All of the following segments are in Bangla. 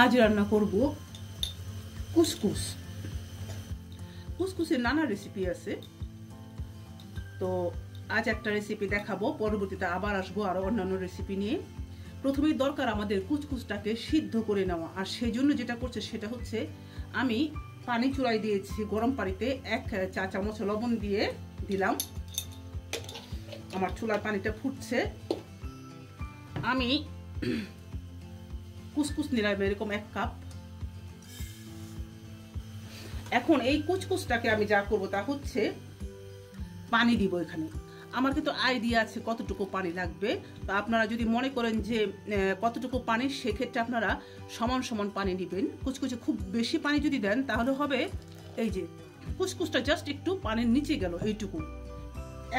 আজ রান্না করব কুসকুস। কুসকুসের নানা রেসিপি আছে, তো আজ একটা রেসিপি দেখাবো, পরবর্তীতে আবার আসবো আরো অন্যান্য রেসিপি নিয়ে। প্রথমেই দরকার আমাদের কুসকুসটাকে সিদ্ধ করে নেওয়া, আর সেই জন্য যেটা করছে সেটা হচ্ছে আমি পানি চুলায় দিয়েছি গরম পানিতে, 1 চা চামচ লবণ দিয়ে দিলাম। আমার চুলার পানিটা ফুটছে। আমি কুসকুস নিলাম এরকম 1 কাপ। এখন এই কুসকুসটাকে আমি যা করব তা হচ্ছে পানি দিব এখানে। আমার কিন্তু আইডিয়া আছে কতটুকু পানি লাগবে, তো আপনারা যদি মনে করেন যে কতটুকু পানি, সেক্ষেত্রে আপনারা সমান সমান পানি দিবেন। কুসকুসে খুব বেশি পানি যদি দেন তাহলে হবে এই যে কুসকুসটা জাস্ট একটু পানির নিচে গেল এইটুকু।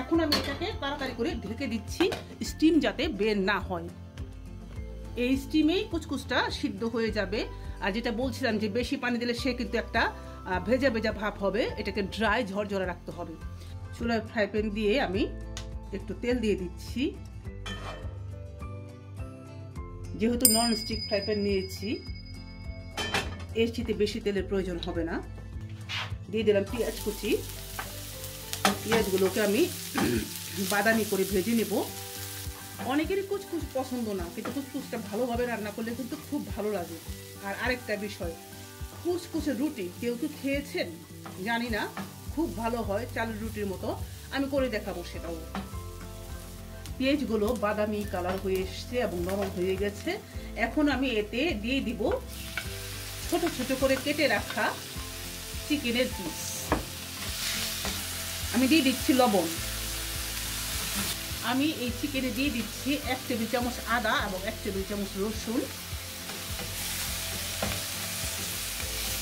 এখন আমি এটাকে তাড়াতাড়ি করে ঢেকে দিচ্ছি, স্টিম যাতে বের না হয়। এই স্টিমেই কুসকুসটা সিদ্ধ হয়ে যাবে। আর যেটা বলছিলাম যে বেশি পানি দিলে সে কিন্তু একটা ভেজা ভেজা ভাব হবে, এটাকে ড্রাই ঝরঝরে রাখতে হবে। চুলায় ফ্রাই প্যান দিয়ে আমি একটু তেল দিয়ে দিচ্ছি। যেহেতু নন স্টিক ফ্রাই প্যান নিয়েছি, এর চেয়ে বেশি তেলের প্রয়োজন হবে না। দিয়ে দিলাম পেঁয়াজ কুচি। পেঁয়াজগুলোকে আমি বাদামি করে ভেজে নেব। অনেকেরই কুচকুচ পছন্দ না, কিন্তু কুচকুচটা ভালোভাবে রান্না করলে কিন্তু খুব ভালো লাগে। আর আরেকটা বিষয়, কুচকুচের রুটি কেউ কি খেয়েছেন জানি না, খুব ভালো হয় চালের রুটির মতো। আমি করে দেখাবো সেটাও। পেঁয়াজগুলো বাদামি কালার হয়ে এসছে এবং নরম হয়ে গেছে। এখন আমি এতে দিয়ে দিব ছোট ছোট করে কেটে রাখা চিকেনের পিস। আমি দিয়ে দিচ্ছি লবণ। আমি এই চিকেনে দিয়ে দিচ্ছি 1 টেবিল চামচ আদা এবং 1 টেবিল চামচ রসুন।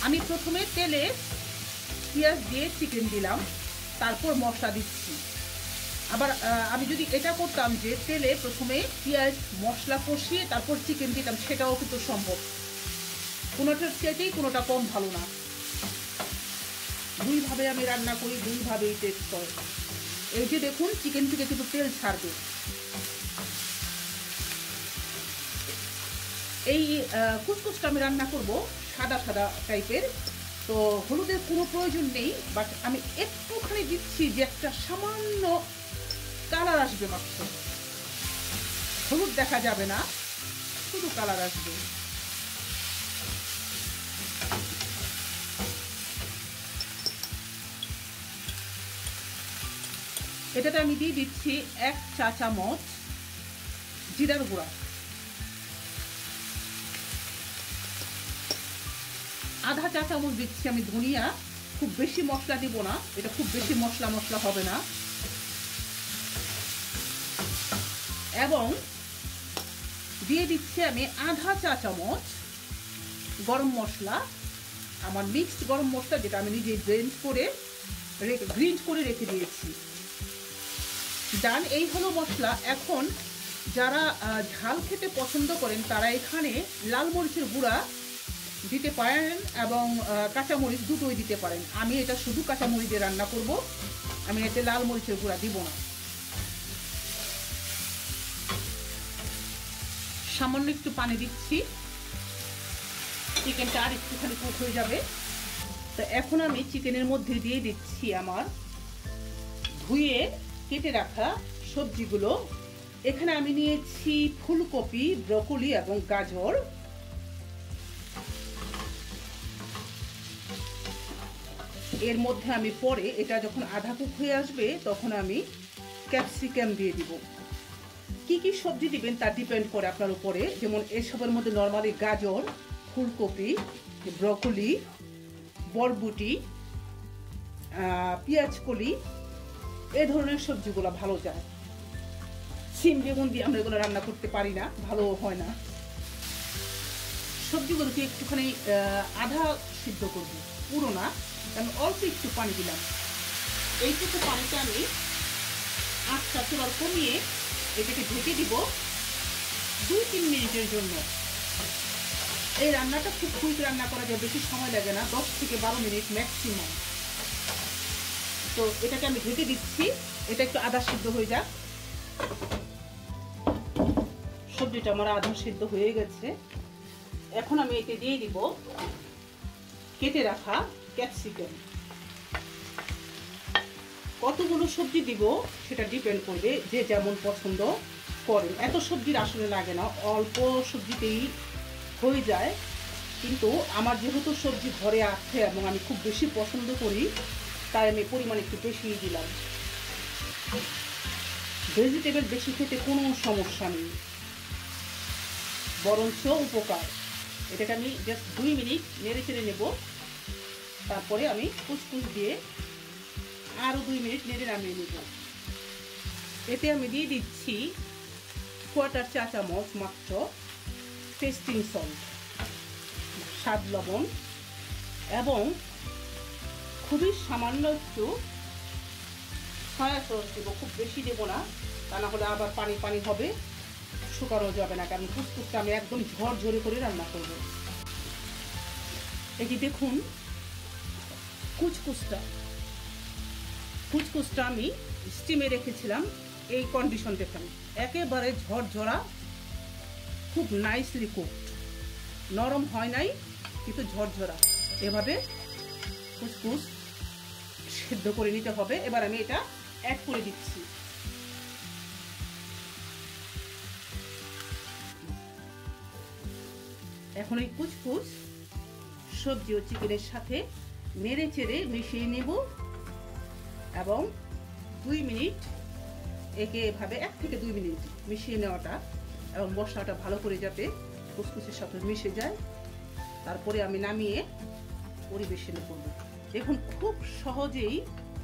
আমি প্রথমে তেলে পেঁয়াজ দিয়ে চিকেন দিলাম, তারপর মশলা দিচ্ছি। আবার আমি যদি এটা করতাম যে তেলে প্রথমে পেঁয়াজ মশলা কষিয়ে তারপর চিকেন দিতাম, সেটাও কিন্তু সম্ভব। কোনোটার চাইতেই কোনোটা কম ভালো না। দুইভাবে আমি রান্না করি, দুইভাবেই টেস্ট হয়। এই যে দেখুন, চিকেন থেকে কিন্তু তেল ছাড়বে। এই কুসকুসটা আমি রান্না করব সাদা সাদা টাইপের, তো হলুদের কোনো প্রয়োজন নেই, বাট আমি একটুখানি দিচ্ছি যে একটা সামান্য কালার আসবে মাত্র। হলুদ দেখা যাবে না, শুধু কালার আসবে। এটাতে আমি দিয়ে দিচ্ছি 1 চা চামচ জিরার গুঁড়া, আধা চা চামচ দিচ্ছি আমি ধনিয়া। খুব বেশি মশলা দিব না, এটা খুব বেশি মশলা মশলা হবে না। এবং দিয়ে দিচ্ছি আমি আধা চা চামচ গরম মশলা, আমার মিক্সড গরম মশলা, যেটা আমি নিজে গ্রিন্ড করে রেখে দিয়েছি। ডান, এই হলো মশলা। এখন যারা ঝাল খেতে পছন্দ করেন তারা এখানে লাল মরিচের গুঁড়া দিতে পারেন এবং কাঁচামরিচ দুটোই দিতে পারেন। আমি এটা শুধু কাঁচামরিচ দিয়ে রান্না করব, আমি এতে লাল মরিচের গুঁড়া দিব না। সামান্য একটু পানি দিচ্ছি, চিকেনটা আর একটুখানি কুক হয়ে যাবে। তো এখন আমি চিকেনের মধ্যে দিয়ে দিচ্ছি আমার ধুয়ে কেটে রাখা সবজিগুলো। এখানে আমি নিয়েছি ফুলকপি, ব্রকলি এবং গাজর। এর মধ্যে আমি পরে এটা যখন আধা কুক হয়ে আসবে তখন আমি ক্যাপসিকাম দিয়ে দিব। কি কি সবজি দিবেন তা ডিপেন্ড করে আপনার উপরে। যেমন এসবের মধ্যে নর্মালি গাজর, ফুলকপি, ব্রকলি, বরবটি, পেঁয়াজকলি, এই ধরনের সবজিগুলো ভালো যায়। সিম বেগুন দিয়ে আমরা এগুলো রান্না করতে পারি না, ভালো হয় না। সবজিগুলোকে একটুখানি আধা সিদ্ধ করবো, পুরো না, কারণ অল্প একটু পানি দিলাম। এইটুকু পানিতে আমি আঁচটা চুলার কমিয়ে এটাকে ঢেকে দিব 2-3 মিনিটের জন্য। এই রান্নাটা খুব কুইক রান্না করা যায়, বেশি সময় লাগে না, 10 থেকে 12 মিনিট ম্যাক্সিমাম। তো এটাকে আমি ঢেকে দিচ্ছি, এটা একটু আধা সিদ্ধ হয়ে যাক। সবজিটা আমার আধা সিদ্ধ হয়ে গেছে। এখন আমি এতে দিয়ে দিব কেটে রাখা ক্যাপসিকাম। কতগুলো সবজি দিব সেটা ডিপেন্ড করবে যে যেমন পছন্দ করেন। এত সবজির আসলে লাগে না, অল্প সবজিতেই হয়ে যায়, কিন্তু আমার যেহেতু সবজি ঘরে আছে এবং আমি খুব বেশি পছন্দ করি, তাই আমি পরিমাণ একটু বেশি দিলাম। ভেজিটেবল বেশি খেতে কোনো সমস্যা নেই, বরঞ্চ উপকার। এটাকে আমি জাস্ট 2 মিনিট নেড়ে চেড়ে নেব, তারপরে আমি কুচকুচ দিয়ে আরও 2 মিনিট নেড়ে নামিয়ে নেব। এতে আমি দিয়ে দিচ্ছি 1/4 চা চামচ মাত্র টেস্টিং সল্ট, স্বাদ লবণ, এবং খুবই সামান্য একটু সয়া সস দেবো, খুব বেশি দেবো না, তা না হলে আবার পানি পানি হবে, শুকানো যাবে না, কারণ কুচকুচটা আমি একদম ঝরঝরে করে রান্না করব। এই যে দেখুন কুচকুচটা আমি স্টিমে রেখেছিলাম, এই কন্ডিশন দেখুন, একেবারে ঝরঝরা, খুব নাইসলি কুকড, নরম হয় নাই কিন্তু ঝরঝরা। এভাবে কুচকুচ সিদ্ধ করে নিতে হবে। এবার আমি এটা অ্যাড করে দিচ্ছি। এখন এই কুচকুচ সবজি ও চিকেনের সাথে নেড়ে চেড়ে মিশিয়ে নেব এবং 2 মিনিট একে এভাবে 1 থেকে 2 মিনিট মিশিয়ে নেওয়াটা, এবং মশলাটা ভালো করে যাতে কুচকুচের সাথে মিশে যায়, তারপরে আমি নামিয়ে পরিবেশন করব। দেখুন খুব সহজেই,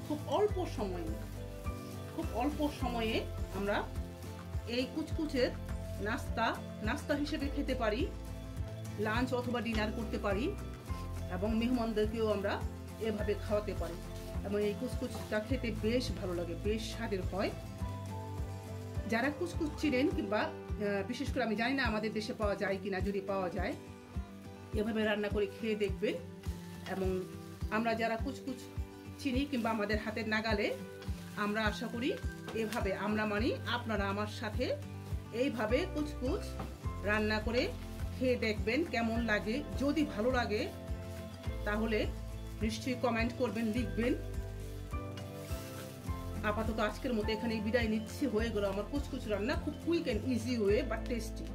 খুব অল্প সময়ে আমরা এই কুচকুচের নাস্তা হিসেবে খেতে পারি, লাঞ্চ অথবা ডিনার করতে পারি, এবং মেহমানদেরকেও আমরা এভাবে খাওয়াতে পারি। এবং এই কুচকুচটা খেতে বেশ ভালো লাগে, বেশ স্বাদের হয়। যারা কুচকুচ চিনেন, কিংবা বিশেষ করে আমি জানি না আমাদের দেশে পাওয়া যায় কিনা, যদি পাওয়া যায় এভাবে রান্না করে খেয়ে দেখবেন। এবং আমরা যারা কুচকুচ চিনি কিংবা আমাদের হাতের নাগালে, আমরা আশা করি এভাবে, আমরা মানি আপনারা আমার সাথে এইভাবে কুচকুচ রান্না করে খেয়ে দেখবেন কেমন লাগে। যদি ভালো লাগে তাহলে নিশ্চয়ই কমেন্ট করবেন, লিখবেন। আপাতত আজকের মতো এখানেই বিদায় নিচ্ছি। হয়ে গেল আমার কুচকুচ রান্না, খুব quick and easy way but tasty.